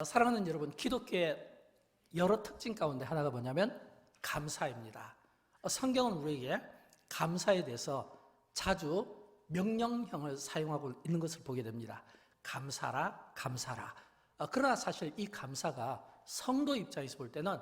사랑하는 여러분, 기독교의 여러 특징 가운데 하나가 뭐냐면 감사입니다. 성경은 우리에게 감사에 대해서 자주 명령형을 사용하고 있는 것을 보게 됩니다. 감사라, 감사라. 그러나 사실 이 감사가 성도 입장에서 볼 때는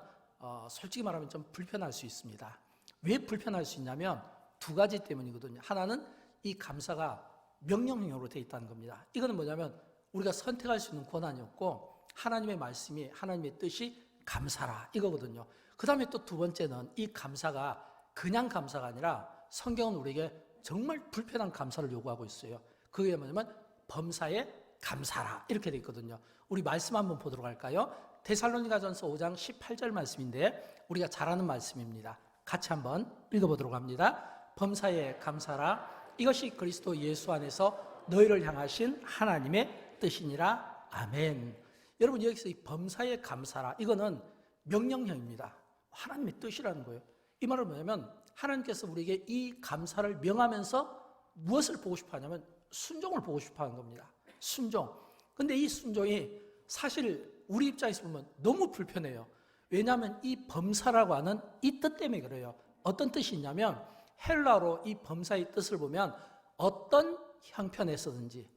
솔직히 말하면 좀 불편할 수 있습니다. 왜 불편할 수 있냐면 두 가지 때문이거든요. 하나는 이 감사가 명령형으로 되어 있다는 겁니다. 이거는 뭐냐면 우리가 선택할 수 있는 권한이 없고 하나님의 말씀이, 하나님의 뜻이 감사라 이거거든요. 그 다음에 또 두 번째는 이 감사가 그냥 감사가 아니라 성경은 우리에게 정말 불편한 감사를 요구하고 있어요. 그게 뭐냐면 범사에 감사라 이렇게 되어 있거든요. 우리 말씀 한번 보도록 할까요? 데살로니가전서 5장 18절 말씀인데 우리가 잘 아는 말씀입니다. 같이 한번 읽어보도록 합니다. 범사에 감사라, 이것이 그리스도 예수 안에서 너희를 향하신 하나님의 뜻이니라. 아멘. 여러분, 여기서 이 범사에 감사라, 이거는 명령형입니다. 하나님의 뜻이라는 거예요. 이 말은 뭐냐면 하나님께서 우리에게 이 감사를 명하면서 무엇을 보고 싶어 하냐면 순종을 보고 싶어 하는 겁니다. 순종. 근데 이 순종이 사실 우리 입장에서 보면 너무 불편해요. 왜냐하면 이 범사라고 하는 이 뜻 때문에 그래요. 어떤 뜻이 있냐면 헬라어로 이 범사의 뜻을 보면 어떤 형편에서든지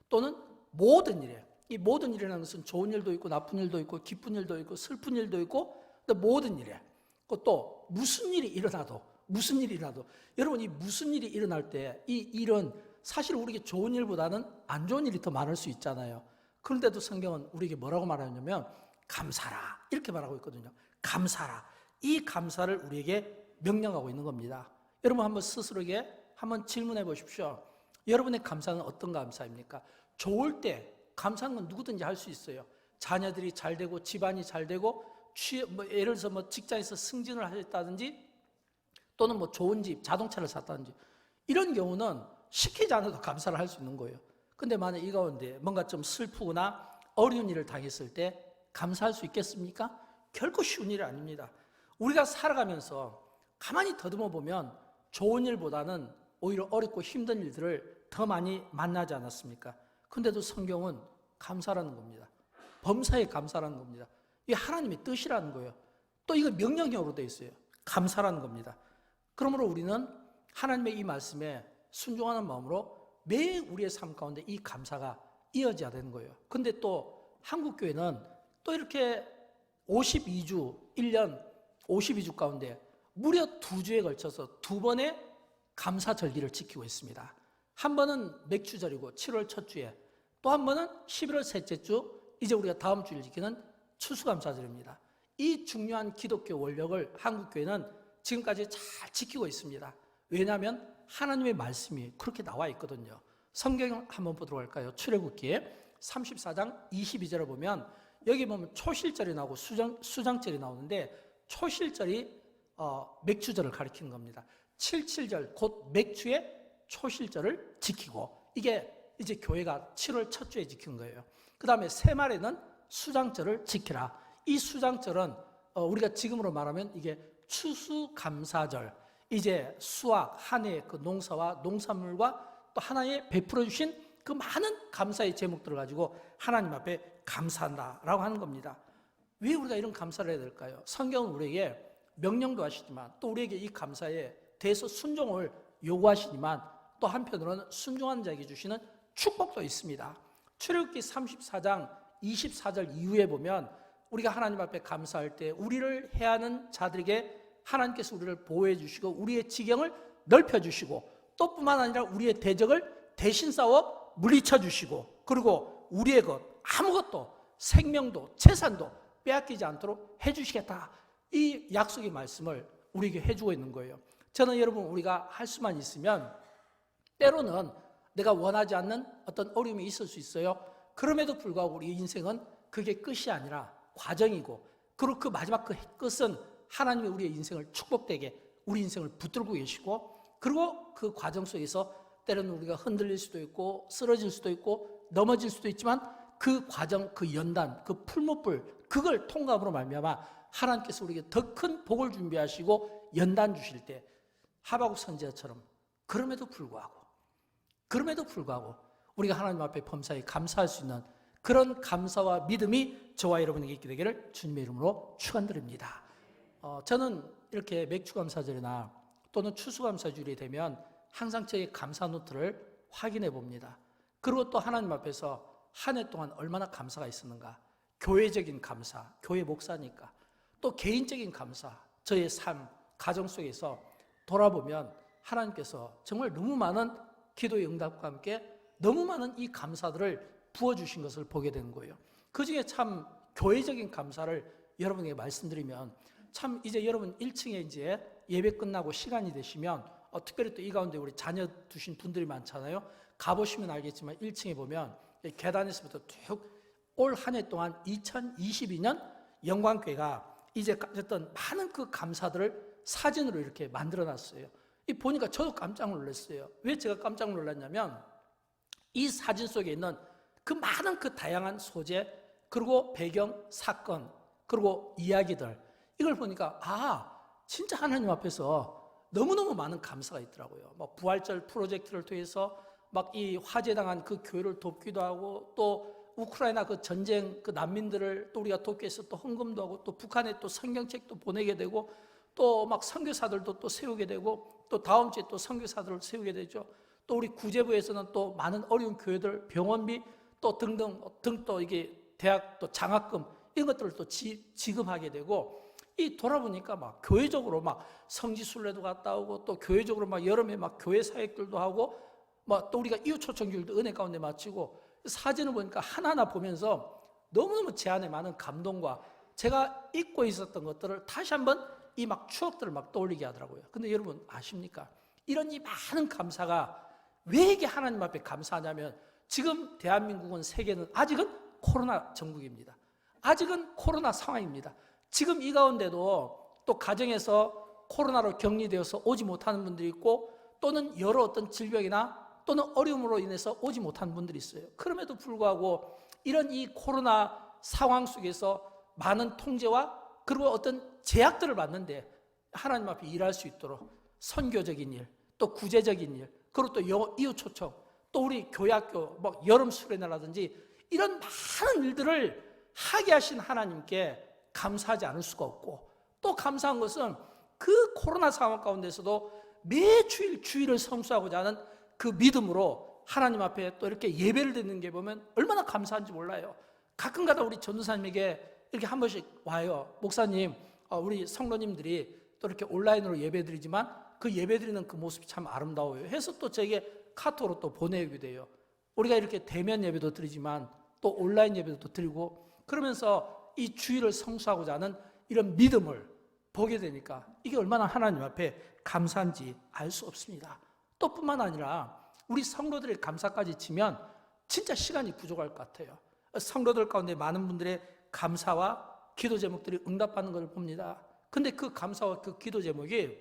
또는 모든 일에, 이 모든 일이라는 것은 좋은 일도 있고 나쁜 일도 있고 기쁜 일도 있고 슬픈 일도 있고 모든 일에, 또 무슨 일이 일어나도 여러분, 이 무슨 일이 일어날 때 이 일은 사실 우리에게 좋은 일보다는 안 좋은 일이 더 많을 수 있잖아요. 그런데도 성경은 우리에게 뭐라고 말하냐면 감사라 이렇게 말하고 있거든요. 감사라. 이 감사를 우리에게 명령하고 있는 겁니다. 여러분 한번 스스로에게 한번 질문해 보십시오. 여러분의 감사는 어떤 감사입니까? 좋을 때 감사한 건 누구든지 할 수 있어요. 자녀들이 잘 되고 집안이 잘 되고 예를 들어서 직장에서 승진을 하셨다든지 또는 좋은 집, 자동차를 샀다든지 이런 경우는 시키지 않아도 감사를 할 수 있는 거예요. 근데 만약 이 가운데 뭔가 좀 슬프거나 어려운 일을 당했을 때 감사할 수 있겠습니까? 결코 쉬운 일이 아닙니다. 우리가 살아가면서 가만히 더듬어 보면 좋은 일보다는 오히려 어렵고 힘든 일들을 더 많이 만나지 않았습니까? 근데도 성경은 감사라는 겁니다. 범사에 감사라는 겁니다. 이게 하나님의 뜻이라는 거예요. 또 이거 명령형으로 되어 있어요. 감사라는 겁니다. 그러므로 우리는 하나님의 이 말씀에 순종하는 마음으로 매일 우리의 삶 가운데 이 감사가 이어져야 되는 거예요. 근데 또 한국교회는 또 이렇게 52주, 1년 52주 가운데 무려 2주에 걸쳐서 2번의 감사절기를 지키고 있습니다. 한 번은 맥주절이고 7월 첫 주에, 또 한 번은 11월 셋째 주, 이제 우리가 다음 주일 지키는 추수감사절입니다. 이 중요한 기독교 원력을 한국교회는 지금까지 잘 지키고 있습니다. 왜냐하면 하나님의 말씀이 그렇게 나와 있거든요. 성경 한번 보도록 할까요? 출애굽기에 34장 22절을 보면 여기 보면 초실절이 나오고 수장절이 나오는데 초실절이 맥주절을 가리키는 겁니다. 77절 곧 맥주의 초실절을 지키고, 이게 이제 교회가 7월 첫 주에 지킨 거예요. 그 다음에 새말에는 수장절을 지키라. 이 수장절은 우리가 지금으로 말하면 이게 추수감사절, 이제 수확 한 해의 그 농사와 농산물과 또 하나님의 베풀어 주신 그 많은 감사의 제목들을 가지고 하나님 앞에 감사한다라고 하는 겁니다. 왜 우리가 이런 감사를 해야 될까요? 성경은 우리에게 명령도 하시지만 또 우리에게 이 감사에 대해서 순종을 요구하시지만 또 한편으로는 순종하는 자에게 주시는 축복도 있습니다. 출애굽기 34장 24절 이후에 보면 우리가 하나님 앞에 감사할 때 우리를 해하는 자들에게 하나님께서 우리를 보호해 주시고 우리의 지경을 넓혀 주시고 또 뿐만 아니라 우리의 대적을 대신 싸워 물리쳐 주시고, 그리고 우리의 것 아무것도 생명도 재산도 빼앗기지 않도록 해 주시겠다, 이 약속의 말씀을 우리에게 해주고 있는 거예요. 저는 여러분, 우리가 할 수만 있으면 때로는 내가 원하지 않는 어떤 어려움이 있을 수 있어요. 그럼에도 불구하고 우리 인생은 그게 끝이 아니라 과정이고, 그리고 그 마지막 그 끝은 하나님이 우리의 인생을 축복되게 우리 인생을 붙들고 계시고, 그리고 그 과정 속에서 때로는 우리가 흔들릴 수도 있고 쓰러질 수도 있고 넘어질 수도 있지만 그 과정, 그 연단, 그 풀무불, 그걸 통과함으로 말미암아 하나님께서 우리에게 더 큰 복을 준비하시고 연단 주실 때 하박국 선지자처럼 그럼에도 불구하고 우리가 하나님 앞에 범사에 감사할 수 있는 그런 감사와 믿음이 저와 여러분에게 있게 되기를 주님의 이름으로 축원드립니다. 저는 이렇게 맥주감사절이나 또는 추수감사주일이 되면 항상 저의 감사 노트를 확인해 봅니다. 그리고 또 하나님 앞에서 한 해 동안 얼마나 감사가 있었는가. 교회적인 감사, 교회 목사니까. 또 개인적인 감사, 저의 삶, 가정 속에서 돌아보면 하나님께서 정말 너무 많은 기도의 응답과 함께 너무 많은 이 감사들을 부어주신 것을 보게 되는 거예요. 그 중에 참 교회적인 감사를 여러분에게 말씀드리면, 참 이제 여러분 1층에 이제 예배 끝나고 시간이 되시면 특별히 또 이 가운데 우리 자녀 두신 분들이 많잖아요. 가보시면 알겠지만 1층에 보면 계단에서부터 쭉 올 한 해 동안 2022년 영광교회가 이제 가졌던 많은 그 감사들을 사진으로 이렇게 만들어놨어요. 이 보니까 저도 깜짝 놀랐어요. 왜 제가 깜짝 놀랐냐면 이 사진 속에 있는 그 많은 그 다양한 소재, 그리고 배경, 사건, 그리고 이야기들, 이걸 보니까 진짜 하나님 앞에서 너무너무 많은 감사가 있더라고요. 부활절 프로젝트를 통해서 막 이 화재당한 그 교회를 돕기도 하고, 또 우크라이나 그 전쟁 그 난민들을 또 우리가 돕기 위해서 또 헌금도 하고, 또 북한에 또 성경책도 보내게 되고, 또 막 선교사들도 또 세우게 되고, 또 다음 주에 또 선교사들을 세우게 되죠. 또 우리 구제부에서는 또 많은 어려운 교회들 병원비 또 등등 또 이게 대학 또 장학금 이런 것들을 또 지급하게 되고, 이 돌아보니까 막 교회적으로 막 성지순례도 갔다 오고, 또 교회적으로 막 여름에 막 교회 사역들도 하고, 막 또 우리가 이웃 초청교회도 은혜 가운데 마치고, 사진을 보니까 하나하나 보면서 너무너무 제 안에 많은 감동과 제가 잊고 있었던 것들을 다시 한번 이 막 추억들을 막 떠올리게 하더라고요. 근데 여러분 아십니까? 이런 이 많은 감사가 왜 이게 하나님 앞에 감사하냐면, 지금 대한민국은, 세계는 아직은 코로나 전국입니다. 아직은 코로나 상황입니다. 지금 이 가운데도 또 가정에서 코로나로 격리되어서 오지 못하는 분들이 있고, 또는 여러 어떤 질병이나 또는 어려움으로 인해서 오지 못하는 분들이 있어요. 그럼에도 불구하고 이런 이 코로나 상황 속에서 많은 통제와 그리고 어떤 제약들을 받는데 하나님 앞에 일할 수 있도록 선교적인 일, 또 구제적인 일, 그리고 또 이웃 초청, 또 우리 교회학교 여름 수련회라든지 이런 많은 일들을 하게 하신 하나님께 감사하지 않을 수가 없고, 또 감사한 것은 그 코로나 상황 가운데서도 매 주일을 성수하고자 하는 그 믿음으로 하나님 앞에 또 이렇게 예배를 드리는 게 보면 얼마나 감사한지 몰라요. 가끔가다 우리 전도사님에게 이렇게 한 번씩 와요. 목사님, 우리 성도님들이 또 이렇게 온라인으로 예배 드리지만 그 예배 드리는 그 모습이 참 아름다워요 해서 또 저에게 카톡으로 또 보내게 돼요. 우리가 이렇게 대면 예배도 드리지만 또 온라인 예배도 드리고, 그러면서 이 주일을 성수하고자 하는 이런 믿음을 보게 되니까 이게 얼마나 하나님 앞에 감사한지 알 수 없습니다. 또 뿐만 아니라 우리 성도들의 감사까지 치면 진짜 시간이 부족할 것 같아요. 성도들 가운데 많은 분들의 감사와 기도 제목들이 응답받는 것을 봅니다. 근데 그 감사와 그 기도 제목이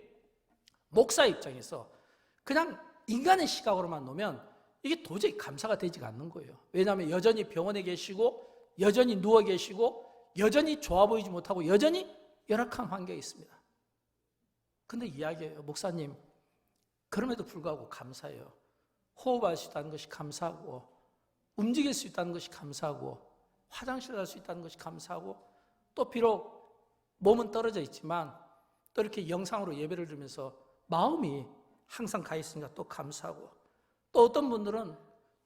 목사 입장에서 그냥 인간의 시각으로만 놓으면 이게 도저히 감사가 되지가 않는 거예요. 왜냐하면 여전히 병원에 계시고, 여전히 누워 계시고, 여전히 좋아 보이지 못하고, 여전히 열악한 환경에 있습니다. 근데 이야기해요. 목사님, 그럼에도 불구하고 감사해요. 호흡할 수 있다는 것이 감사하고, 움직일 수 있다는 것이 감사하고, 화장실 갈 수 있다는 것이 감사하고, 또 비록 몸은 떨어져 있지만 또 이렇게 영상으로 예배를 드리면서 마음이 항상 가 있으니까 또 감사하고, 또 어떤 분들은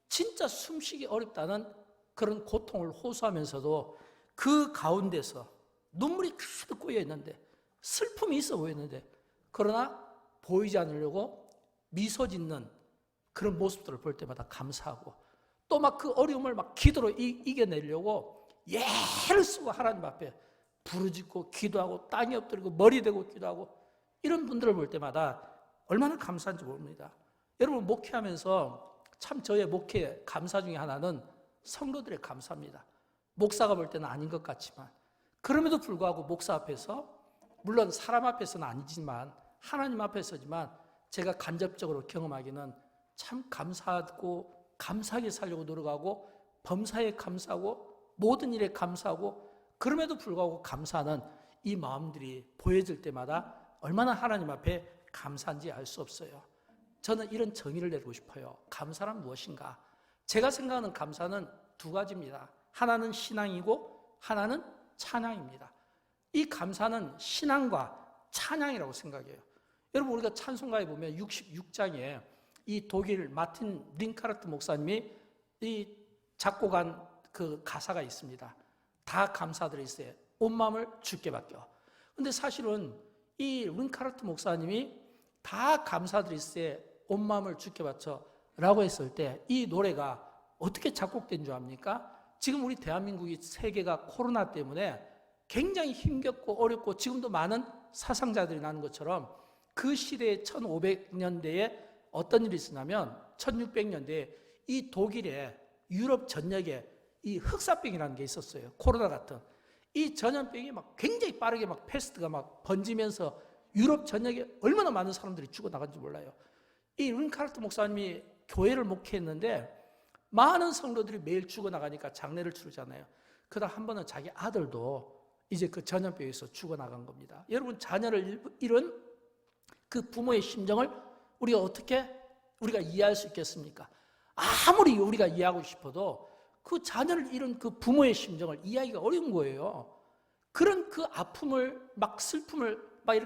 진짜 숨쉬기 어렵다는 그런 고통을 호소하면서도 그 가운데서 눈물이 가득 고여 있는데, 슬픔이 있어 보이는데, 그러나 보이지 않으려고 미소 짓는 그런 모습들을 볼 때마다 감사하고, 또 막 그 어려움을 막 기도로 이겨내려고 예를 쓰고 하나님 앞에 부르짖고 기도하고 땅에 엎드리고 머리 대고 기도하고, 이런 분들을 볼 때마다 얼마나 감사한지 모릅니다. 여러분, 목회하면서 참 저의 목회 감사 중에 하나는 성도들의 감사입니다. 목사가 볼 때는 아닌 것 같지만, 그럼에도 불구하고 목사 앞에서, 물론 사람 앞에서는 아니지만 하나님 앞에서지만 제가 간접적으로 경험하기는 참 감사하고 감사하게 살려고 노력하고, 범사에 감사하고, 모든 일에 감사하고, 그럼에도 불구하고 감사하는 이 마음들이 보여질 때마다 얼마나 하나님 앞에 감사한지 알 수 없어요. 저는 이런 정의를 내리고 싶어요. 감사란 무엇인가? 제가 생각하는 감사는 두 가지입니다. 하나는 신앙이고 하나는 찬양입니다. 이 감사는 신앙과 찬양이라고 생각해요. 여러분, 우리가 찬송가에 보면 66장에 이 독일 마틴 링카르트 목사님이 이 작곡한 그 가사가 있습니다. 다 감사드리세 온 마음을 주께 맡겨. 근데 사실은 이 링카르트 목사님이 다 감사드리세 온 마음을 주께 바쳐 라고 했을 때 이 노래가 어떻게 작곡된 줄 압니까? 지금 우리 대한민국이 세계가 코로나 때문에 굉장히 힘겹고 어렵고 지금도 많은 사상자들이 나는 것처럼 그 시대의 1500년대에 어떤 일이 있었냐면 1600년대에 이 독일의 유럽 전역에 이 흑사병이라는 게 있었어요. 코로나 같은. 이 전염병이 막 굉장히 빠르게 막 패스트가 막 번지면서 유럽 전역에 얼마나 많은 사람들이 죽어나간지 몰라요. 이 링카르트 목사님이 교회를 목회했는데 많은 성도들이 매일 죽어나가니까 장례를 치르잖아요. 그러다 한 번은 자기 아들도 이제 그 전염병에서 죽어나간 겁니다. 여러분, 자녀를 잃은 그 부모의 심정을 우리가 어떻게 우리가 이해할 수 있겠습니까? 아무리 우리가 이해하고 싶어도 그 자녀를 잃은 그 부모의 심정을 이해하기가 어려운 거예요. 그런 그 아픔을 막 슬픔을 막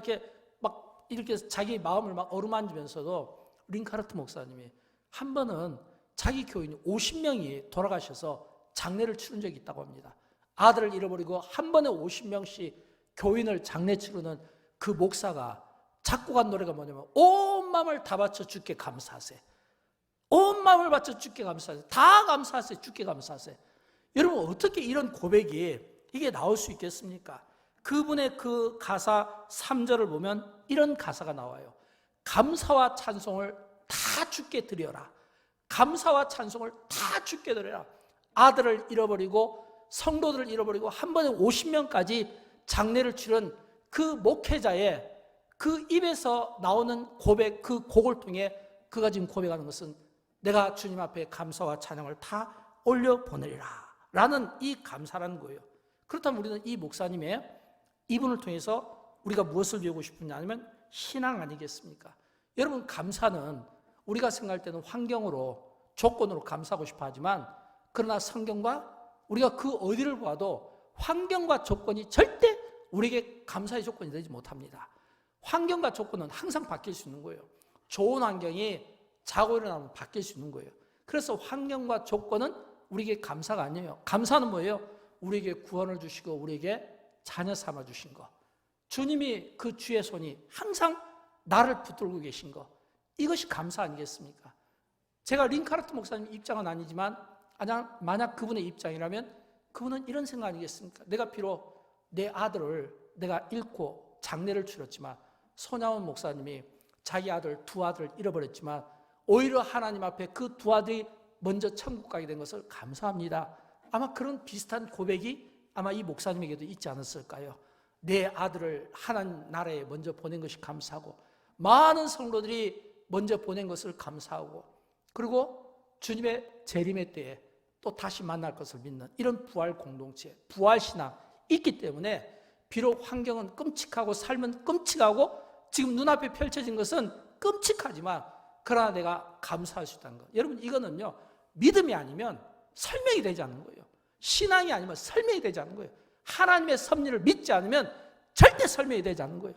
이렇게 자기 마음을 막 어루만지면서도 링카르트 목사님이 한 번은 자기 교인이 50명이 돌아가셔서 장례를 치른 적이 있다고 합니다. 아들을 잃어버리고 한 번에 50명씩 교인을 장례 치르는 그 목사가 작곡한 노래가 뭐냐면 온 마음을 다 바쳐 주께 감사하세. 온 마음을 바쳐 주께 감사하세. 다 감사하세. 주께 감사하세. 여러분, 어떻게 이런 고백이 이게 나올 수 있겠습니까? 그분의 그 가사 3절을 보면 이런 가사가 나와요. 감사와 찬송을 다 주께 드려라. 감사와 찬송을 다 주께 드려라. 아들을 잃어버리고 성도들을 잃어버리고 한 번에 50명까지 장례를 치른 그 목회자의 그 입에서 나오는 고백, 그 곡을 통해 그가 지금 고백하는 것은 내가 주님 앞에 감사와 찬양을 다 올려보내리라 라는 이 감사라는 거예요. 그렇다면 우리는 이 목사님의 이분을 통해서 우리가 무엇을 배우고 싶으냐 하면 신앙 아니겠습니까? 여러분, 감사는 우리가 생각할 때는 환경으로 조건으로 감사하고 싶어 하지만 그러나 성경과 우리가 그 어디를 봐도 환경과 조건이 절대 우리에게 감사의 조건이 되지 못합니다. 환경과 조건은 항상 바뀔 수 있는 거예요. 좋은 환경이 자고 일어나면 바뀔 수 있는 거예요. 그래서 환경과 조건은 우리에게 감사가 아니에요. 감사는 뭐예요? 우리에게 구원을 주시고 우리에게 자녀 삼아 주신 거. 주님이 그 주의 손이 항상 나를 붙들고 계신 거. 이것이 감사 아니겠습니까? 제가 링카르트 목사님 입장은 아니지만 만약 그분의 입장이라면 그분은 이런 생각 아니겠습니까? 내가 비록 내 아들을 내가 잃고 장례를 치렀지만 손양원 목사님이 자기 아들 두 아들을 잃어버렸지만 오히려 하나님 앞에 그 두 아들이 먼저 천국 가게 된 것을 감사합니다. 아마 그런 비슷한 고백이 아마 이 목사님에게도 있지 않았을까요? 내 아들을 하나님 나라에 먼저 보낸 것이 감사하고 많은 성도들이 먼저 보낸 것을 감사하고 그리고 주님의 재림의 때에 또 다시 만날 것을 믿는 이런 부활 공동체, 부활 신앙 있기 때문에 비록 환경은 끔찍하고 삶은 끔찍하고 지금 눈앞에 펼쳐진 것은 끔찍하지만 그러나 내가 감사할 수 있다는 것. 여러분, 이거는요 믿음이 아니면 설명이 되지 않는 거예요. 신앙이 아니면 설명이 되지 않는 거예요. 하나님의 섭리를 믿지 않으면 절대 설명이 되지 않는 거예요.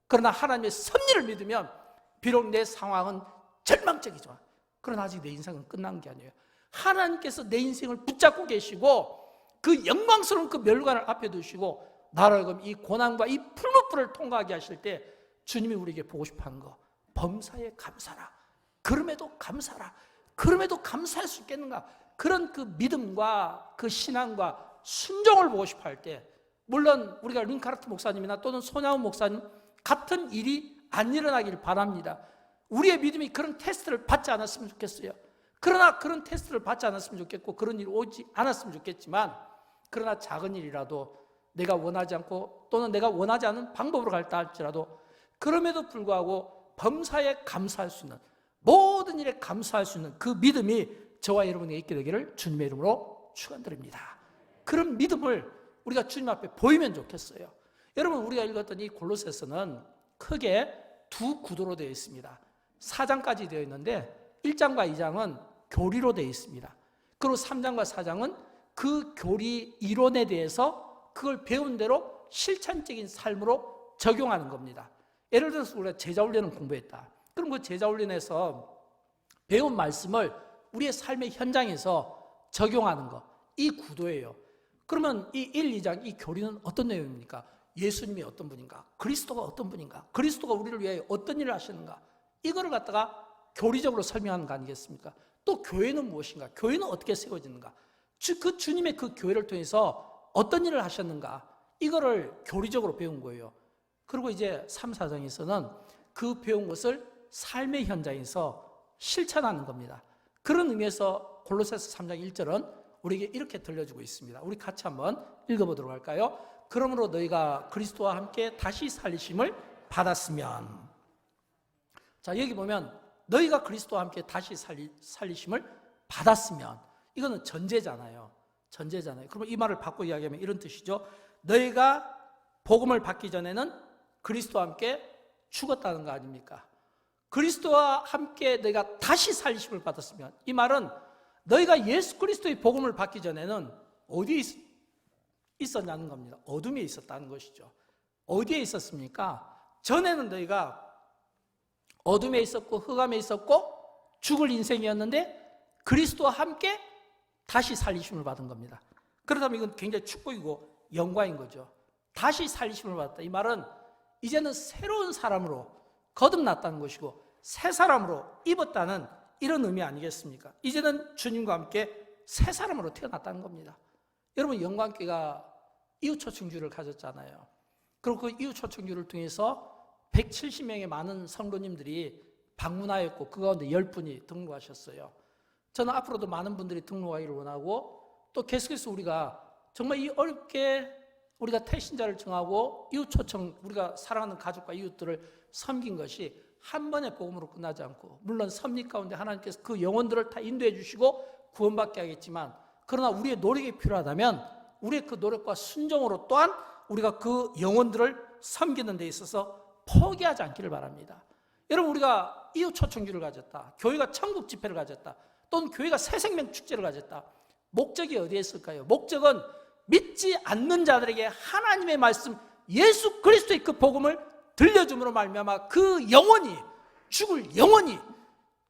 그러나 하나님의 섭리를 믿으면 비록 내 상황은 절망적이지만 그러나 아직 내 인생은 끝난 게 아니에요. 하나님께서 내 인생을 붙잡고 계시고 그 영광스러운 그 멸관을 앞에 두시고 나를 이 고난과 이 풀무불을 통과하게 하실 때 주님이 우리에게 보고 싶어하는 거, 범사에 감사라. 그럼에도 감사라. 그럼에도 감사할 수 있겠는가? 그런 그 믿음과 그 신앙과 순종을 보고 싶어 할 때 물론 우리가 링카르트 목사님이나 또는 손양원 목사님 같은 일이 안 일어나길 바랍니다. 우리의 믿음이 그런 테스트를 받지 않았으면 좋겠어요. 그러나 그런 테스트를 받지 않았으면 좋겠고 그런 일이 오지 않았으면 좋겠지만 그러나 작은 일이라도 내가 원하지 않고 또는 내가 원하지 않은 방법으로 갈다 할지라도 그럼에도 불구하고 범사에 감사할 수 있는 모든 일에 감사할 수 있는 그 믿음이 저와 여러분에게 있게 되기를 주님의 이름으로 축원드립니다. 그런 믿음을 우리가 주님 앞에 보이면 좋겠어요. 여러분, 우리가 읽었던 이 골로새서는 크게 두 구도로 되어 있습니다. 4장까지 되어 있는데 1장과 2장은 교리로 되어 있습니다. 그리고 3장과 4장은 그 교리 이론에 대해서 그걸 배운 대로 실천적인 삶으로 적용하는 겁니다. 예를 들어서 우리가 제자훈련을 공부했다. 그럼 그 제자훈련에서 배운 말씀을 우리의 삶의 현장에서 적용하는 것, 이 구도예요. 그러면 이 1, 2장 이 교리는 어떤 내용입니까? 예수님이 어떤 분인가? 그리스도가 어떤 분인가? 그리스도가 우리를 위하여 어떤 일을 하시는가? 이거를 갖다가 교리적으로 설명하는 거 아니겠습니까? 또 교회는 무엇인가? 교회는 어떻게 세워지는가? 그 주님의 그 교회를 통해서 어떤 일을 하셨는가? 이거를 교리적으로 배운 거예요. 그리고 이제 3, 4장에서는 그 배운 것을 삶의 현장에서 실천하는 겁니다. 그런 의미에서 골로새서 3장 1절은 우리에게 이렇게 들려주고 있습니다. 우리 같이 한번 읽어보도록 할까요? 그러므로 너희가 그리스도와 함께 다시 살리심을 받았으면, 자 여기 보면 너희가 그리스도와 함께 다시 살리심을 받았으면, 이거는 전제잖아요. 그러면 이 말을 바꿔 이야기하면 이런 뜻이죠. 너희가 복음을 받기 전에는 그리스도와 함께 죽었다는 거 아닙니까? 그리스도와 함께 너희가 다시 살리심을 받았으면, 이 말은 너희가 예수 그리스도의 복음을 받기 전에는 어디에 있었냐는 겁니다. 어둠에 있었다는 것이죠. 어디에 있었습니까? 전에는 너희가 어둠에 있었고 흑암에 있었고 죽을 인생이었는데 그리스도와 함께 다시 살리심을 받은 겁니다. 그렇다면 이건 굉장히 축복이고 영광인 거죠. 다시 살리심을 받았다. 이 말은 이제는 새로운 사람으로 거듭났다는 것이고 새 사람으로 입었다는 이런 의미 아니겠습니까? 이제는 주님과 함께 새 사람으로 태어났다는 겁니다. 여러분, 영광교회가 이웃초청주를 가졌잖아요. 그리고 그 이웃초청주를 통해서 170명의 많은 성도님들이 방문하였고 그 가운데 10분이 등록하셨어요. 저는 앞으로도 많은 분들이 등록하기를 원하고, 또 계속해서 우리가 정말 이 어렵게 우리가 태신자를 정하고 이웃초청, 우리가 사랑하는 가족과 이웃들을 섬긴 것이 한 번의 복음으로 끝나지 않고, 물론 섭리 가운데 하나님께서 그 영혼들을 다 인도해 주시고 구원받게 하겠지만, 그러나 우리의 노력이 필요하다면 우리의 그 노력과 순종으로 또한 우리가 그 영혼들을 섬기는 데 있어서 포기하지 않기를 바랍니다. 여러분, 우리가 이웃초청주를 가졌다, 교회가 천국 집회를 가졌다, 또는 교회가 새생명 축제를 가졌다. 목적이 어디에 있을까요? 목적은 믿지 않는 자들에게 하나님의 말씀, 예수 그리스도의 그 복음을 들려줌으로 말미암아 그 영혼이, 죽을 영혼이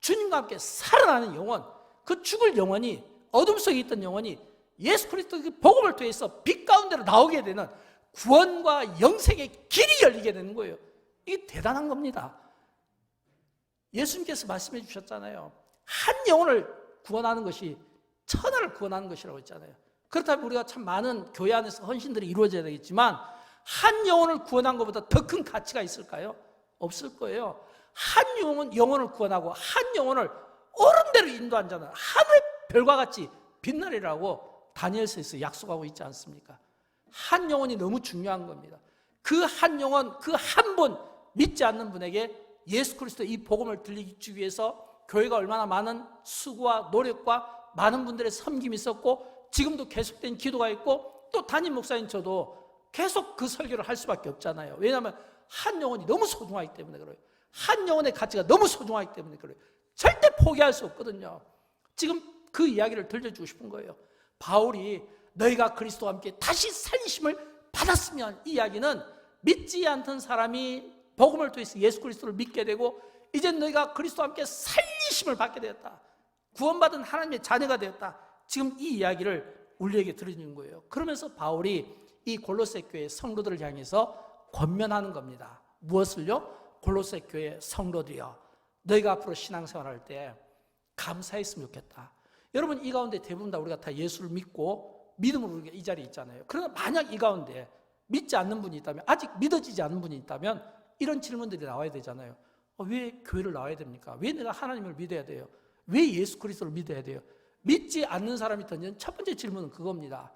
주님과 함께 살아나는 영혼, 그 죽을 영혼이, 어둠 속에 있던 영혼이 예수 그리스도의 그 복음을 통해서 빛 가운데로 나오게 되는 구원과 영생의 길이 열리게 되는 거예요. 이게 대단한 겁니다. 예수님께서 말씀해 주셨잖아요. 한 영혼을 구원하는 것이 천하를 구원하는 것이라고 했잖아요. 그렇다면 우리가 참 많은 교회 안에서 헌신들이 이루어져야 되겠지만, 한 영혼을 구원한 것보다 더 큰 가치가 있을까요? 없을 거예요. 한 영혼을 구원하고 한 영혼을 옳은 대로 인도한 자는 하늘 별과 같이 빛나리라고 다니엘서에서 약속하고 있지 않습니까? 한 영혼이 너무 중요한 겁니다. 그 한 영혼, 그 한 분, 믿지 않는 분에게 예수 그리스도의 이 복음을 들리기 위해서 교회가 얼마나 많은 수고와 노력과 많은 분들의 섬김이 있었고, 지금도 계속된 기도가 있고, 또 담임 목사인 저도 계속 그 설교를 할 수밖에 없잖아요. 왜냐하면 한 영혼이 너무 소중하기 때문에 그래요. 한 영혼의 가치가 너무 소중하기 때문에 그래요. 절대 포기할 수 없거든요. 지금 그 이야기를 들려주고 싶은 거예요. 바울이 너희가 그리스도와 함께 다시 살리심을 받았으면, 이 이야기는 믿지 않던 사람이 복음을 통해서 예수 그리스도를 믿게 되고 이제 너희가 그리스도와 함께 살리심을 받게 되었다, 구원받은 하나님의 자녀가 되었다, 지금 이 이야기를 우리에게 들려주는 거예요. 그러면서 바울이 이 골로새 교회 성도들을 향해서 권면하는 겁니다. 무엇을요? 골로새 교회 성도들이여, 너희가 앞으로 신앙생활할 때 감사했으면 좋겠다. 여러분, 이 가운데 대부분 다 우리가 다 예수를 믿고 믿음으로 우리가 이 자리에 있잖아요. 그러나 만약 이 가운데 믿지 않는 분이 있다면, 아직 믿어지지 않는 분이 있다면 이런 질문들이 나와야 되잖아요. 왜 교회를 나와야 됩니까? 왜 내가 하나님을 믿어야 돼요? 왜 예수 그리스도를 믿어야 돼요? 믿지 않는 사람이 던지는 첫 번째 질문은 그겁니다.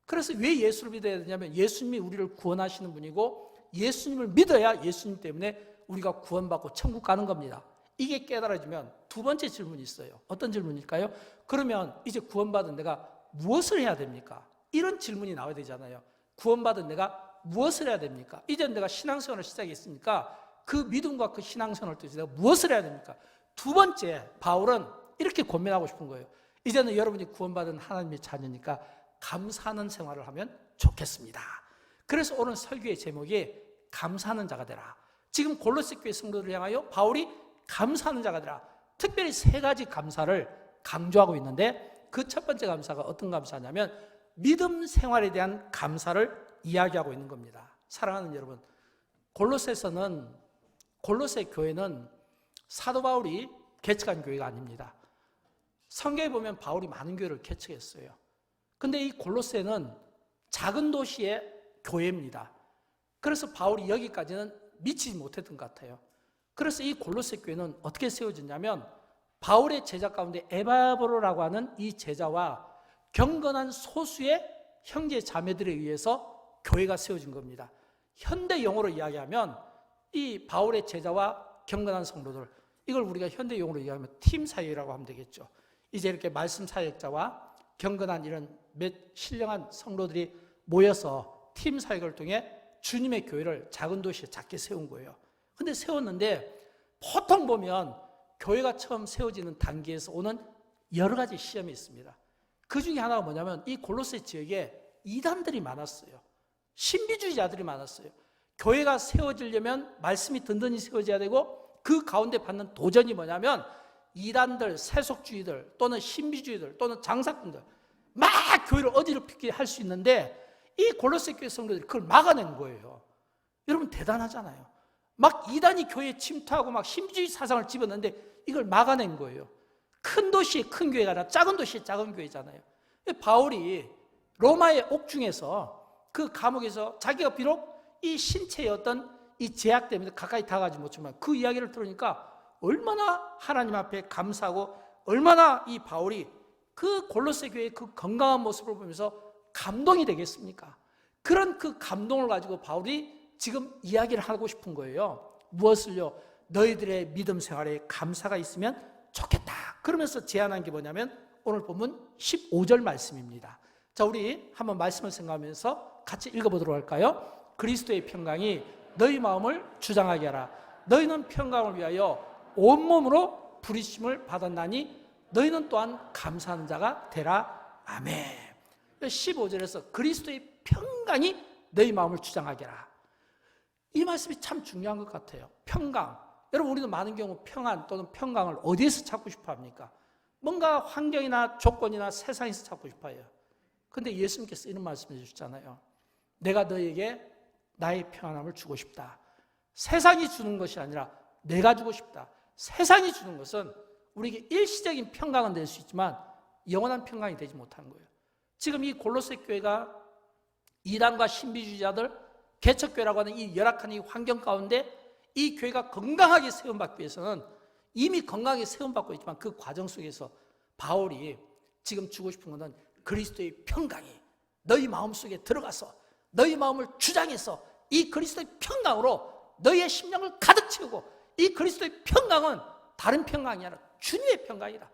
그래서 왜 예수를 믿어야 되냐면, 예수님이 우리를 구원하시는 분이고 예수님을 믿어야 예수님 때문에 우리가 구원받고 천국 가는 겁니다. 이게 깨달아지면 두 번째 질문이 있어요. 어떤 질문일까요? 그러면 이제 구원받은 내가 무엇을 해야 됩니까? 이런 질문이 나와야 되잖아요. 구원받은 내가 무엇을 해야 됩니까? 이제 내가 신앙생활을 시작했으니까 그 믿음과 그 신앙생활을 통해서 내가 무엇을 해야 됩니까? 두 번째, 바울은 이렇게 권면하고 싶은 거예요. 이제는 여러분이 구원받은 하나님의 자녀니까 감사하는 생활을 하면 좋겠습니다. 그래서 오늘 설교의 제목이 감사하는 자가 되라. 지금 골로새 교회 성도들을 향하여 바울이 감사하는 자가 되라. 특별히 세 가지 감사를 강조하고 있는데 그 첫 번째 감사가 어떤 감사냐면 믿음 생활에 대한 감사를 이야기하고 있는 겁니다. 사랑하는 여러분, 골로새 교회는 사도 바울이 개척한 교회가 아닙니다. 성경에 보면 바울이 많은 교회를 개척했어요. 근데 이 골로새는 작은 도시의 교회입니다. 그래서 바울이 여기까지는 미치지 못했던 것 같아요. 그래서 이 골로새 교회는 어떻게 세워졌냐면 바울의 제자 가운데 에바브로라고 하는 이 제자와 경건한 소수의 형제 자매들에 의해서 교회가 세워진 겁니다. 현대 용어로 이야기하면 이 바울의 제자와 경건한 성도들, 이걸 우리가 현대 용어로 이야기하면 팀 사역이라고 하면 되겠죠. 이제 이렇게 말씀 사역자와 경건한 이런 몇 신령한 성도들이 모여서 팀 사역을 통해 주님의 교회를 작은 도시에 작게 세운 거예요. 근데 세웠는데 보통 보면 교회가 처음 세워지는 단계에서 오는 여러 가지 시험이 있습니다. 그 중에 하나가 뭐냐면 이 골로새 지역에 이단들이 많았어요. 신비주의자들이 많았어요. 교회가 세워지려면 말씀이 든든히 세워져야 되고 그 가운데 받는 도전이 뭐냐면 이단들, 세속주의들 또는 신비주의들 또는 장사꾼들 막 교회를 어지럽히게 할 수 있는데 이 골로새 교회 성도들이 그걸 막아낸 거예요. 여러분 대단하잖아요. 막 이단이 교회에 침투하고 막 신비주의 사상을 집어넣는데 이걸 막아낸 거예요. 큰 도시의 큰 교회가 아니라 작은 도시의 작은 교회잖아요. 바울이 로마의 옥중에서 그 감옥에서 자기가 비록 이 신체의 어떤 이 제약 때문에 가까이 다가가지 못했지만 그 이야기를 들으니까 얼마나 하나님 앞에 감사하고 얼마나 이 바울이 그 골로새 교회의 그 건강한 모습을 보면서 감동이 되겠습니까? 그런 그 감동을 가지고 바울이 지금 이야기를 하고 싶은 거예요. 무엇을요? 너희들의 믿음 생활에 감사가 있으면 좋겠다. 그러면서 제안한 게 뭐냐면 오늘 본문 15절 말씀입니다. 자, 우리 한번 말씀을 생각하면서 같이 읽어보도록 할까요? 그리스도의 평강이 너희 마음을 주장하게 하라. 너희는 평강을 위하여 온몸으로 부르심을 받았나니 너희는 또한 감사하는 자가 되라. 아멘. 15절에서 그리스도의 평강이 너희 마음을 주장하게 하라. 이 말씀이 참 중요한 것 같아요. 평강. 여러분 우리도 많은 경우 평안 또는 평강을 어디에서 찾고 싶어 합니까? 뭔가 환경이나 조건이나 세상에서 찾고 싶어 해요. 근데 예수님께서 이런 말씀해 주셨잖아요. 내가 너에게 나의 평안함을 주고 싶다. 세상이 주는 것이 아니라 내가 주고 싶다. 세상이 주는 것은 우리에게 일시적인 평강은 될 수 있지만 영원한 평강이 되지 못하는 거예요. 지금 이 골로새 교회가 이단과 신비주의자들 개척교회라고 하는 이 열악한 이 환경 가운데 이 교회가 건강하게 세움받기 위해서는 이미 건강하게 세움받고 있지만 그 과정 속에서 바울이 지금 주고 싶은 것은 그리스도의 평강이 너희 마음속에 들어가서 너희 마음을 주장해서 이 그리스도의 평강으로 너희의 심령을 가득 채우고 이 그리스도의 평강은 다른 평강이 아니라 주님의 평강이다.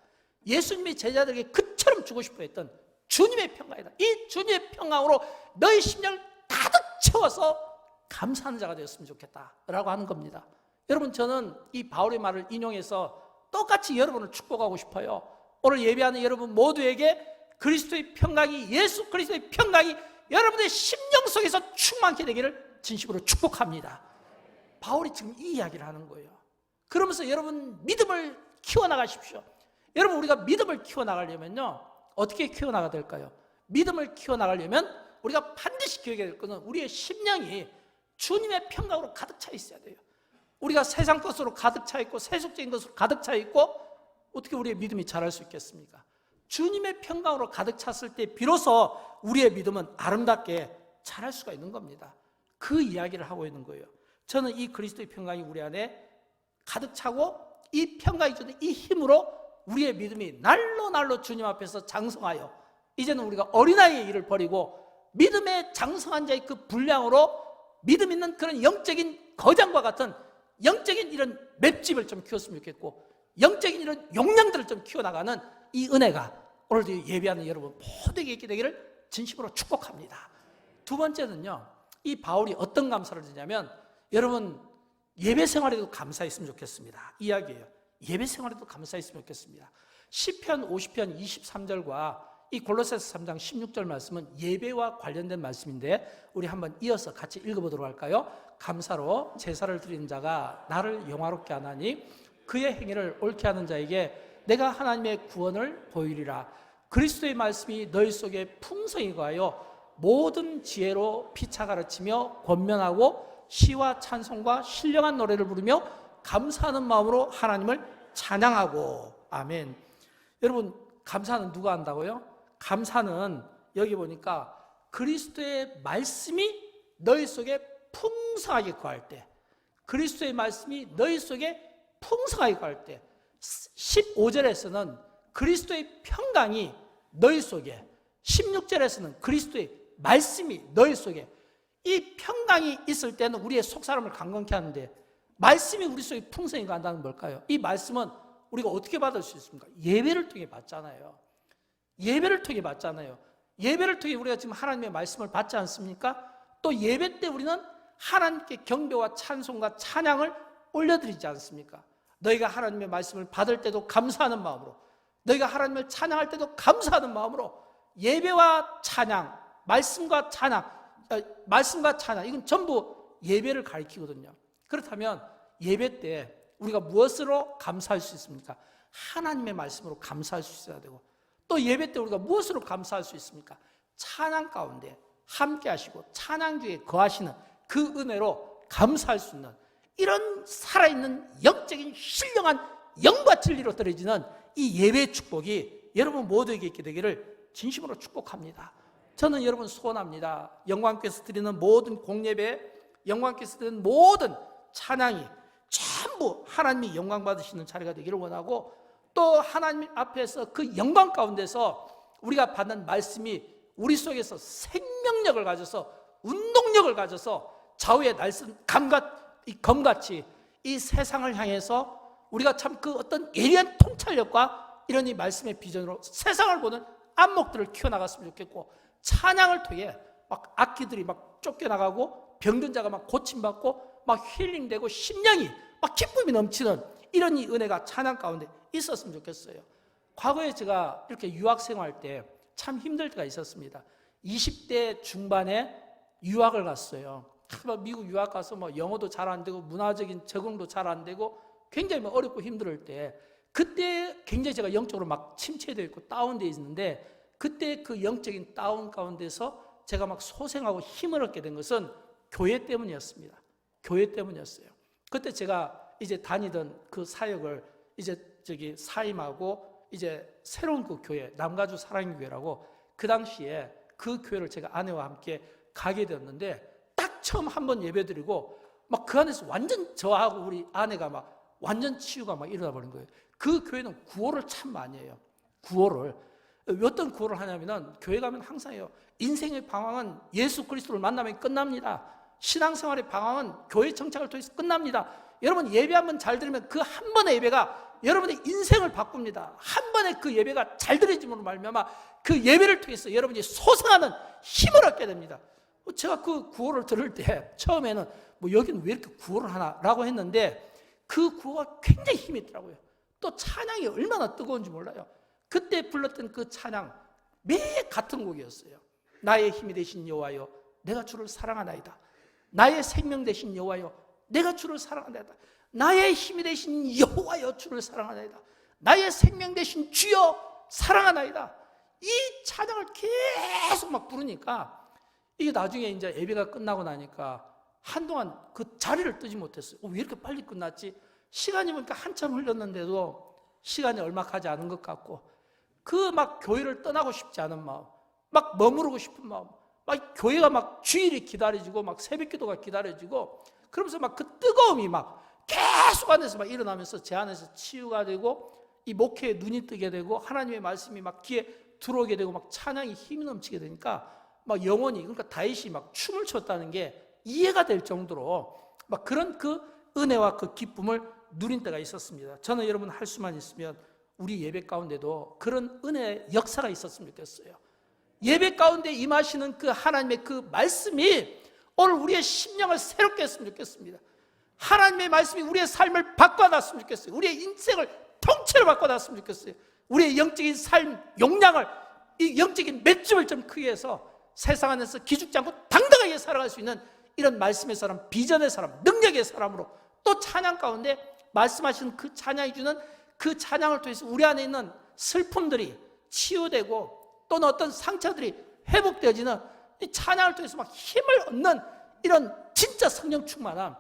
예수님의 제자들에게 그처럼 주고 싶어 했던 주님의 평강이다. 이 주님의 평강으로 너희 심령을 가득 채워서 감사하는 자가 되었으면 좋겠다라고 하는 겁니다. 여러분 저는 이 바울의 말을 인용해서 똑같이 여러분을 축복하고 싶어요. 오늘 예배하는 여러분 모두에게 그리스도의 평강이 예수 그리스도의 평강이 여러분의 심령 속에서 충만케 되기를 진심으로 축복합니다. 바울이 지금 이 이야기를 하는 거예요. 그러면서 여러분 믿음을 키워나가십시오. 여러분 우리가 믿음을 키워나가려면요 어떻게 키워나가야 될까요? 믿음을 키워나가려면 우리가 반드시 기억해야 될 것은 우리의 심령이 주님의 평강으로 가득 차 있어야 돼요. 우리가 세상 것으로 가득 차 있고 세속적인 것으로 가득 차 있고 어떻게 우리의 믿음이 자랄 수 있겠습니까? 주님의 평강으로 가득 찼을 때 비로소 우리의 믿음은 아름답게 자랄 수가 있는 겁니다. 그 이야기를 하고 있는 거예요. 저는 이 그리스도의 평강이 우리 안에 가득 차고 이 평강이 주는 이 힘으로 우리의 믿음이 날로 날로 주님 앞에서 장성하여 이제는 우리가 어린아이의 일을 버리고 믿음의 장성한 자의 그 분량으로 믿음 있는 그런 영적인 거장과 같은 영적인 이런 맷집을 좀 키웠으면 좋겠고 영적인 이런 용량들을 좀 키워나가는 이 은혜가 오늘도 예배하는 여러분 모두에게 있게 되기를 진심으로 축복합니다. 두 번째는요, 이 바울이 어떤 감사를 드냐면 여러분 예배 생활에도 감사했으면 좋겠습니다. 이야기예요. 예배 생활에도 감사했으면 좋겠습니다. 시편 50편 23절과 이 골로새서 3장 16절 말씀은 예배와 관련된 말씀인데 우리 한번 이어서 같이 읽어보도록 할까요? 감사로 제사를 드리는 자가 나를 영화롭게 하나니 그의 행위를 옳게 하는 자에게 내가 하나님의 구원을 보이리라. 그리스도의 말씀이 너희 속에 풍성히 거하여 모든 지혜로 피차 가르치며 권면하고 시와 찬송과 신령한 노래를 부르며 감사하는 마음으로 하나님을 찬양하고. 아멘. 여러분, 감사는 누가 한다고요? 감사는 여기 보니까 그리스도의 말씀이 너희 속에 풍성하게 거할 때, 그리스도의 말씀이 너희 속에 풍성하게 거할 때, 15절에서는 그리스도의 평강이 너희 속에, 16절에서는 그리스도의 말씀이 너희 속에, 이 평강이 있을 때는 우리의 속사람을 강건케 하는데 말씀이 우리 속에 풍성히 간다는 뭘까요? 이 말씀은 우리가 어떻게 받을 수 있습니까? 예배를 통해 받잖아요. 예배를 통해 받잖아요. 예배를 통해 우리가 지금 하나님의 말씀을 받지 않습니까? 또 예배 때 우리는 하나님께 경배와 찬송과 찬양을 올려드리지 않습니까? 너희가 하나님의 말씀을 받을 때도 감사하는 마음으로, 너희가 하나님을 찬양할 때도 감사하는 마음으로 예배와 찬양, 말씀과 찬양, 이건 전부 예배를 가리키거든요. 그렇다면 예배 때 우리가 무엇으로 감사할 수 있습니까? 하나님의 말씀으로 감사할 수 있어야 되고, 또 예배 때 우리가 무엇으로 감사할 수 있습니까? 찬양 가운데 함께 하시고 찬양 중에 거하시는 그 은혜로 감사할 수 있는, 이런 살아있는 영적인 신령한 영과 진리로 떨어지는 이 예배의 축복이 여러분 모두에게 있게 되기를 진심으로 축복합니다. 저는 여러분 소원합니다. 영광께서 드리는 모든 공예배, 영광께서 드리는 모든 찬양이 전부 하나님이 영광 받으시는 자리가 되기를 원하고, 또 하나님 앞에서 그 영광 가운데서 우리가 받는 말씀이 우리 속에서 생명력을 가져서, 운동력을 가져서 좌우의 날선 검같이 이 세상을 향해서 우리가 참 그 어떤 예리한 통찰력과 이런 이 말씀의 비전으로 세상을 보는 안목들을 키워나갔으면 좋겠고, 찬양을 통해 막 악기들이 막 쫓겨나가고 병든 자가 막 고침받고 막 힐링되고 심령이 막 기쁨이 넘치는 이런 이 은혜가 찬양 가운데 있었으면 좋겠어요. 과거에 제가 이렇게 유학 생활할 때 참 힘들 때가 있었습니다. 20대 중반에 유학을 갔어요. 미국 유학 가서 뭐 영어도 잘 안 되고 문화적인 적응도 잘 안 되고 굉장히 어렵고 힘들 때, 그때 굉장히 제가 영적으로 막 침체되어 있고 다운되어 있는데, 그때 그 영적인 다운 가운데서 제가 막 소생하고 힘을 얻게 된 것은 교회 때문이었습니다. 교회 때문이었어요. 그때 제가 이제 다니던 그 사역을 이제 사임하고 이제 새로운 그 교회, 남가주 사랑교회라고, 그 당시에 그 교회를 제가 아내와 함께 가게 되었는데, 딱 처음 한번 예배드리고 막 그 안에서 완전 저하고 우리 아내가 막 완전 치유가 막 일어나 버린 거예요. 그 교회는 구호를 참 많이 해요. 구호를. 어떤 구호를 하냐면은, 교회 가면 항상 해요. 인생의 방황은 예수 그리스도를 만나면 끝납니다. 신앙생활의 방황은 교회 정착을 통해서 끝납니다. 여러분 예배 한번 잘 들으면 그 한 번의 예배가 여러분의 인생을 바꿉니다. 한 번의 그 예배가 잘 들어짐으로 말미암아 그 예배를 통해서 여러분이 소생하는 힘을 얻게 됩니다. 제가 그 구호를 들을 때 처음에는 뭐 여기는 왜 이렇게 구호를 하나라고 했는데, 그 구호가 굉장히 힘이 있더라고요. 또 찬양이 얼마나 뜨거운지 몰라요. 그때 불렀던 그 찬양 매 같은 곡이었어요. 나의 힘이 되신 여호와여 내가 주를 사랑하나이다. 나의 생명 되신 여호와여 내가 주를 사랑하나이다. 나의 힘이 되신 여호와여 주를 사랑하나이다. 나의 생명 되신 주여 사랑하나이다. 이 찬양을 계속 막 부르니까 이게 나중에 이제 예배가 끝나고 나니까 한동안 그 자리를 뜨지 못했어요. 왜 이렇게 빨리 끝났지? 시간이 보니까 한참 흘렀는데도 시간이 얼마 가지 않은 것 같고, 그 막 교회를 떠나고 싶지 않은 마음, 막 머무르고 싶은 마음, 막 교회가 막 주일이 기다려지고 막 새벽 기도가 기다려지고, 그러면서 막 그 뜨거움이 막 계속 안에서 막 일어나면서 제 안에서 치유가 되고, 이 목회에 눈이 뜨게 되고, 하나님의 말씀이 막 귀에 들어오게 되고, 막 찬양이 힘이 넘치게 되니까 막 영혼이, 그러니까 다윗이 막 춤을 췄다는 게 이해가 될 정도로 막 그런 그 은혜와 그 기쁨을 누린 때가 있었습니다. 저는 여러분 할 수만 있으면 우리 예배 가운데도 그런 은혜의 역사가 있었으면 좋겠어요. 예배 가운데 임하시는 그 하나님의 그 말씀이 오늘 우리의 심령을 새롭게 했으면 좋겠습니다. 하나님의 말씀이 우리의 삶을 바꿔놨으면 좋겠어요. 우리의 인생을 통째로 바꿔놨으면 좋겠어요. 우리의 영적인 삶 용량을 이 영적인 맷집을 좀 크게 해서 세상 안에서 기죽지 않고 당당하게 살아갈 수 있는 이런 말씀의 사람, 비전의 사람, 능력의 사람으로 또 찬양 가운데 말씀하시는 그 찬양이 주는 그 찬양을 통해서 우리 안에 있는 슬픔들이 치유되고 또는 어떤 상처들이 회복되어지는 이 찬양을 통해서 막 힘을 얻는 이런 진짜 성령 충만함,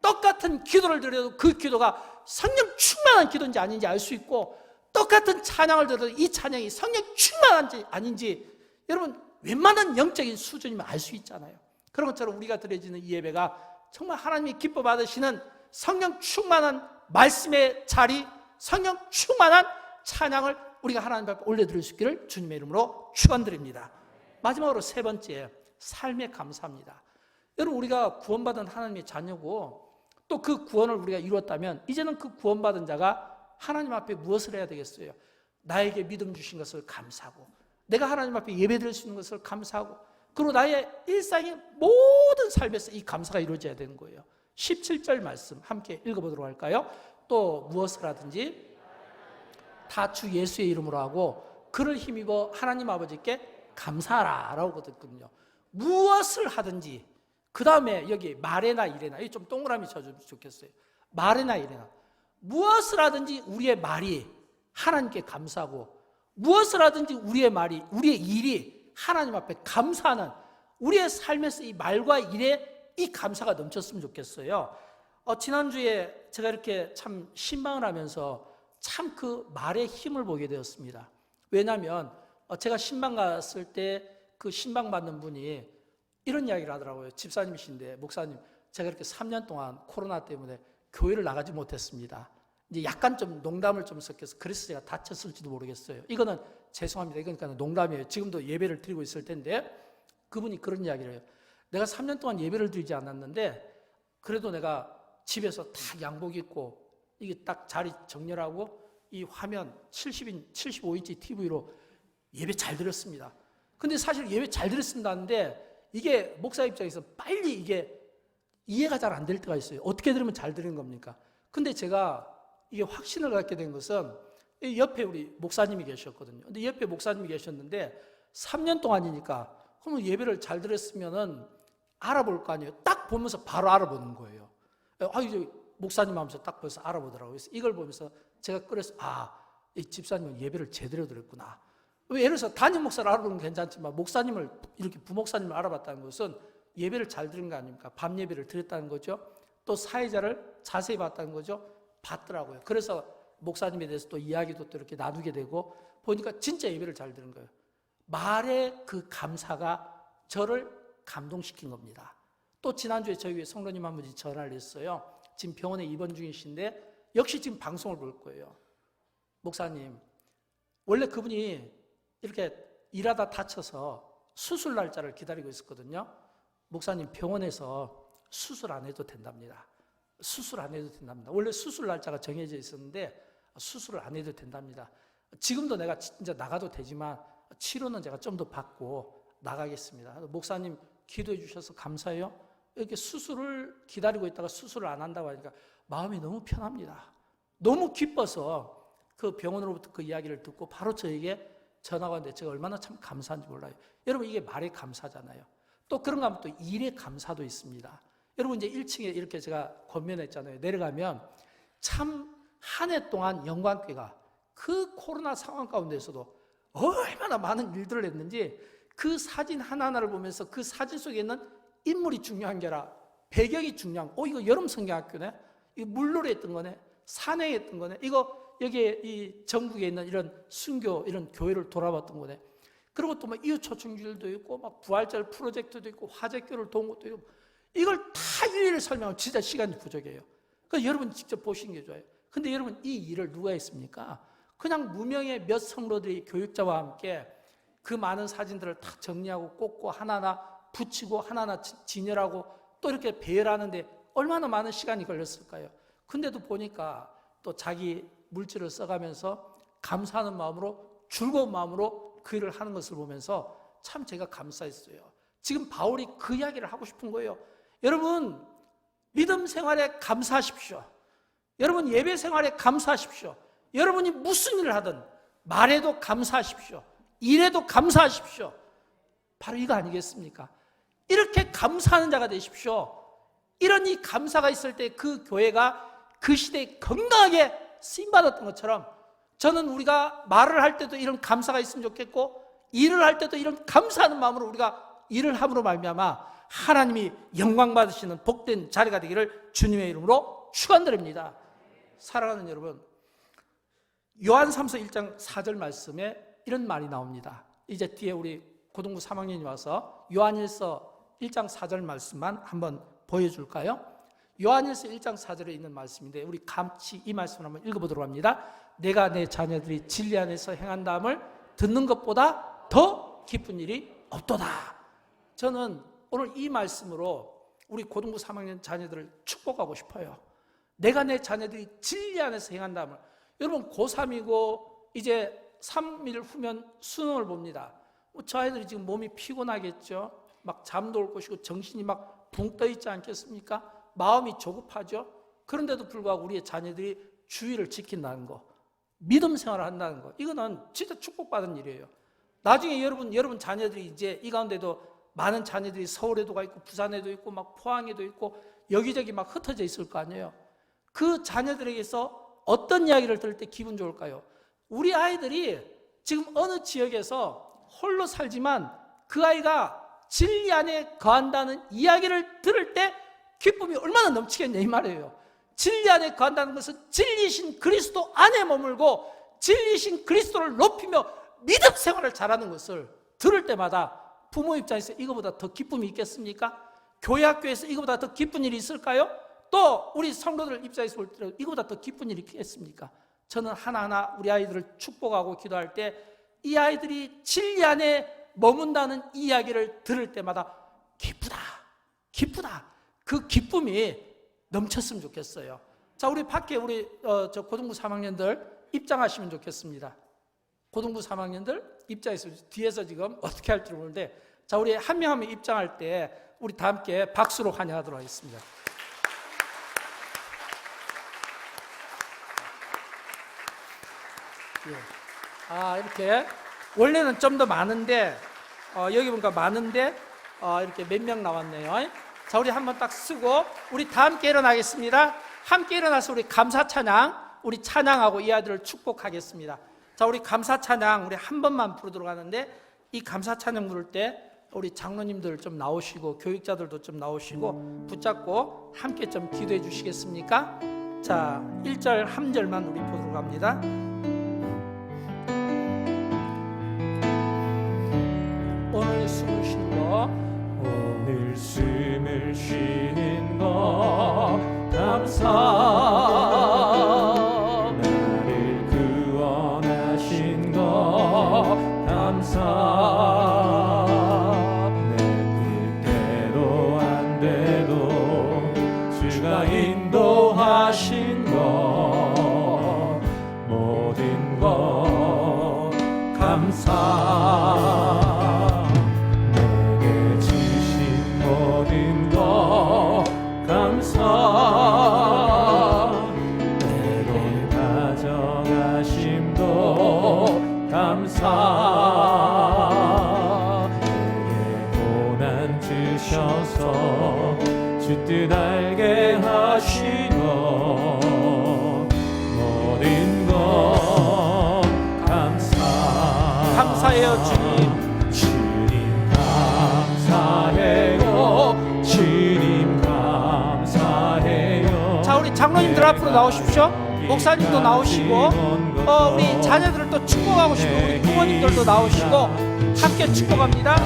똑같은 기도를 드려도 그 기도가 성령 충만한 기도인지 아닌지 알 수 있고, 똑같은 찬양을 들어도 이 찬양이 성령 충만한지 아닌지 여러분 웬만한 영적인 수준이면 알 수 있잖아요. 그런 것처럼 우리가 드려지는 이 예배가 정말 하나님이 기뻐 받으시는 성령 충만한 말씀의 자리, 성령 충만한 찬양을 우리가 하나님 앞에 올려드릴 수 있기를 주님의 이름으로 축원드립니다. 마지막으로 세 번째, 삶에 감사합니다. 여러분, 우리가 구원받은 하나님의 자녀고 또 그 구원을 우리가 이루었다면 이제는 그 구원받은 자가 하나님 앞에 무엇을 해야 되겠어요? 나에게 믿음 주신 것을 감사하고, 내가 하나님 앞에 예배드릴 수 있는 것을 감사하고, 그리고 나의 일상의 모든 삶에서 이 감사가 이루어져야 되는 거예요. 17절 말씀 함께 읽어보도록 할까요? 또 무엇을 하든지 다 주 예수의 이름으로 하고 그를 힘입어 하나님 아버지께 감사하라 라고 하거든요. 무엇을 하든지, 그 다음에 여기 말에나 이래나, 이 좀 동그라미 쳐주면 좋겠어요. 말에나 이래나, 무엇을 하든지 우리의 말이 하나님께 감사하고, 무엇을 하든지 우리의 말이, 우리의 일이 하나님 앞에 감사하는, 우리의 삶에서 이 말과 일에 이 감사가 넘쳤으면 좋겠어요. 지난주에 제가 이렇게 참 신방을 하면서 참 그 말의 힘을 보게 되었습니다. 왜냐하면 제가 신방 갔을 때 그 신방 받는 분이 이런 이야기를 하더라고요. 집사님이신데, 목사님, 제가 이렇게 3년 동안 코로나 때문에 교회를 나가지 못했습니다. 이제 약간 좀 농담을 좀 섞여서 그래서 제가 다쳤을지도 모르겠어요. 이거는 죄송합니다. 그러니까 농담이에요. 지금도 예배를 드리고 있을 텐데, 그분이 그런 이야기를 해요. 내가 3년 동안 예배를 드리지 않았는데 그래도 내가 집에서 딱 양복 입고 이게 딱 자리 정렬하고 이 화면 75인치 TV로 예배 잘 드렸습니다. 근데 사실 예배 잘 드렸습니다 하는데 이게 목사 입장에서 빨리 이게 이해가 잘 안 될 때가 있어요. 어떻게 들으면 잘 드리는 겁니까? 근데 제가 이게 확신을 갖게 된 것은 옆에 우리 목사님이 계셨거든요. 근데 옆에 목사님이 계셨는데 3년 동안이니까 그러면 예배를 잘 드렸으면은 알아볼 거 아니에요. 딱 보면서 바로 알아보는 거예요. 이제 목사님 하면서 딱 벌써 알아보더라고요. 그래서 이걸 보면서 제가 그래서 이 집사님은 예배를 제대로 드렸구나. 예를 들어서 담임 목사를 알아보는 건 괜찮지만 목사님을, 이렇게 부목사님을 알아봤다는 것은 예배를 잘 드린 거 아닙니까? 밤 예배를 드렸다는 거죠. 또 사회자를 자세히 봤다는 거죠. 봤더라고요. 그래서 목사님에 대해서 또 이야기도 또 이렇게 나누게 되고 보니까 진짜 예배를 잘 드린 거예요. 말의 그 감사가 저를 감동시킨 겁니다. 또 지난주에 저희 성도님 한 분이 전화를 했어요. 지금 병원에 입원 중이신데 역시 지금 방송을 볼 거예요. 목사님, 원래 그분이 이렇게 일하다 다쳐서 수술 날짜를 기다리고 있었거든요. 목사님, 병원에서 수술 안 해도 된답니다. 수술 안 해도 된답니다. 원래 수술 날짜가 정해져 있었는데 수술을 안 해도 된답니다. 지금도 내가 진짜 나가도 되지만 치료는 제가 좀 더 받고 나가겠습니다. 목사님 기도해 주셔서 감사해요. 이렇게 수술을 기다리고 있다가 수술을 안 한다고 하니까 마음이 너무 편합니다. 너무 기뻐서 그 병원으로부터 그 이야기를 듣고 바로 저에게 전화가 왔는데 제가 얼마나 참 감사한지 몰라요. 여러분, 이게 말의 감사잖아요. 또 그런가 하면 또 일의 감사도 있습니다. 여러분, 이제 1층에 이렇게 제가 권면했잖아요. 내려가면 참 한 해 동안 영광교회가 그 코로나 상황 가운데서도 얼마나 많은 일들을 했는지 그 사진 하나하나를 보면서 그 사진 속에 있는 인물이 중요한 게 아니라 배경이 중요한, 이거 여름 성경학교네? 이거 물놀이 했던 거네? 산에 했던 거네? 이거 여기에 이 전국에 있는 이런 순교, 이런 교회를 돌아봤던 거네? 그리고 또 막 이웃초청길도 있고, 막 부활절 프로젝트도 있고, 화재교를 도운 것도 있고, 이걸 다 일일이 설명하면 진짜 시간이 부족해요. 그래서 여러분 직접 보시는 게 좋아요. 근데 여러분, 이 일을 누가 했습니까? 그냥 무명의 몇 성도들이 교육자와 함께 그 많은 사진들을 다 정리하고 꽂고 하나하나 붙이고 하나하나 진열하고 또 이렇게 배열하는데 얼마나 많은 시간이 걸렸을까요? 근데도 보니까 또 자기 물질을 써가면서 감사하는 마음으로, 즐거운 마음으로 그 일을 하는 것을 보면서 참 제가 감사했어요. 지금 바울이 그 이야기를 하고 싶은 거예요. 여러분, 믿음 생활에 감사하십시오. 여러분, 예배 생활에 감사하십시오. 여러분이 무슨 일을 하든 말에도 감사하십시오. 일에도 감사하십시오. 바로 이거 아니겠습니까? 이렇게 감사하는 자가 되십시오. 이런 이 감사가 있을 때 그 교회가 그 시대에 건강하게 쓰임받았던 것처럼, 저는 우리가 말을 할 때도 이런 감사가 있으면 좋겠고, 일을 할 때도 이런 감사하는 마음으로 우리가 일을 함으로 말미암아 하나님이 영광 받으시는 복된 자리가 되기를 주님의 이름으로 축원드립니다. 사랑하는 여러분, 요한삼서 1장 4절 말씀에 이런 말이 나옵니다. 이제 뒤에 우리 고등부 3학년이 와서 요한일서 1장 4절 말씀만 한번 보여줄까요? 요한일서 1장 4절에 있는 말씀인데 우리 같이 이 말씀을 한번 읽어보도록 합니다. 내가 내 자녀들이 진리 안에서 행한다함을 듣는 것보다 더 기쁜 일이 없도다. 저는 오늘 이 말씀으로 우리 고등부 3학년 자녀들을 축복하고 싶어요. 내가 내 자녀들이 진리 안에서 행한다함을. 여러분 고3이고 이제 3일 후면 수능을 봅니다. 저 아이들이 지금 몸이 피곤하겠죠. 막 잠도 올 것이고 정신이 막 붕 떠 있지 않겠습니까? 마음이 조급하죠. 그런데도 불구하고 우리의 자녀들이 주의를 지킨다는 거, 믿음 생활을 한다는 거, 이거는 진짜 축복받은 일이에요. 나중에 여러분 자녀들이 이제 이 가운데도 많은 자녀들이 서울에도 가 있고 부산에도 있고 막 포항에도 있고 여기저기 막 흩어져 있을 거 아니에요. 그 자녀들에게서 어떤 이야기를 들을 때 기분 좋을까요? 우리 아이들이 지금 어느 지역에서 홀로 살지만 그 아이가 진리 안에 거한다는 이야기를 들을 때 기쁨이 얼마나 넘치겠냐 이 말이에요. 진리 안에 거한다는 것은 진리신 그리스도 안에 머물고 진리신 그리스도를 높이며 믿음 생활을 잘하는 것을 들을 때마다 부모 입장에서 이거보다 더 기쁨이 있겠습니까? 교회 학교에서 이거보다 더 기쁜 일이 있을까요? 또 우리 성도들 입장에서 볼 때 이거보다 더 기쁜 일이 있겠습니까? 저는 하나하나 우리 아이들을 축복하고 기도할 때 이 아이들이 진리 안에 머문다는 이야기를 들을 때마다 기쁘다. 그 기쁨이 넘쳤으면 좋겠어요. 자, 우리 밖에 우리 저 고등부 3학년들 입장하시면 좋겠습니다. 고등부 3학년들 입장해서 뒤에서 지금 어떻게 할지 모르는데, 자, 우리 한 명 한 명 입장할 때 우리 다 함께 박수로 환영하도록 하겠습니다. 예. 이렇게 원래는 좀 더 많은데 여기 보니까 많은데 이렇게 몇 명 나왔네요. 자, 우리 한번 딱 쓰고 우리 다 함께 일어나겠습니다. 함께 일어나서 우리 감사 찬양, 우리 찬양하고 이 아이들을 축복하겠습니다. 자, 우리 감사 찬양 우리 한 번만 부르도록 하는데, 이 감사 찬양 부를 때 우리 장로님들 좀 나오시고 교육자들도 좀 나오시고 붙잡고 함께 좀 기도해 주시겠습니까? 자, 1절 함절만 우리 보도록 합니다. 오늘 숨을 쉬는 거, 오늘 숨을 쉬는 거 감사, 나를 구원하신 거 감사, 내 뜻대로 안 돼도 주가 인도하신 거 모든 거 감사, 내게 가져가심도 감사, 내게 고난 주셔서 주 뜻 알게 하시고 모든 것 감사. 감사해요 주님. 주님 감사해요. 주님 감사해요. 자, 우리 장로님들 앞으로 나오십시오. 목사님도 나오시고 우리 자녀들을 또 축복하고 싶고 우리 부모님들도 나오시고 함께 축복합니다.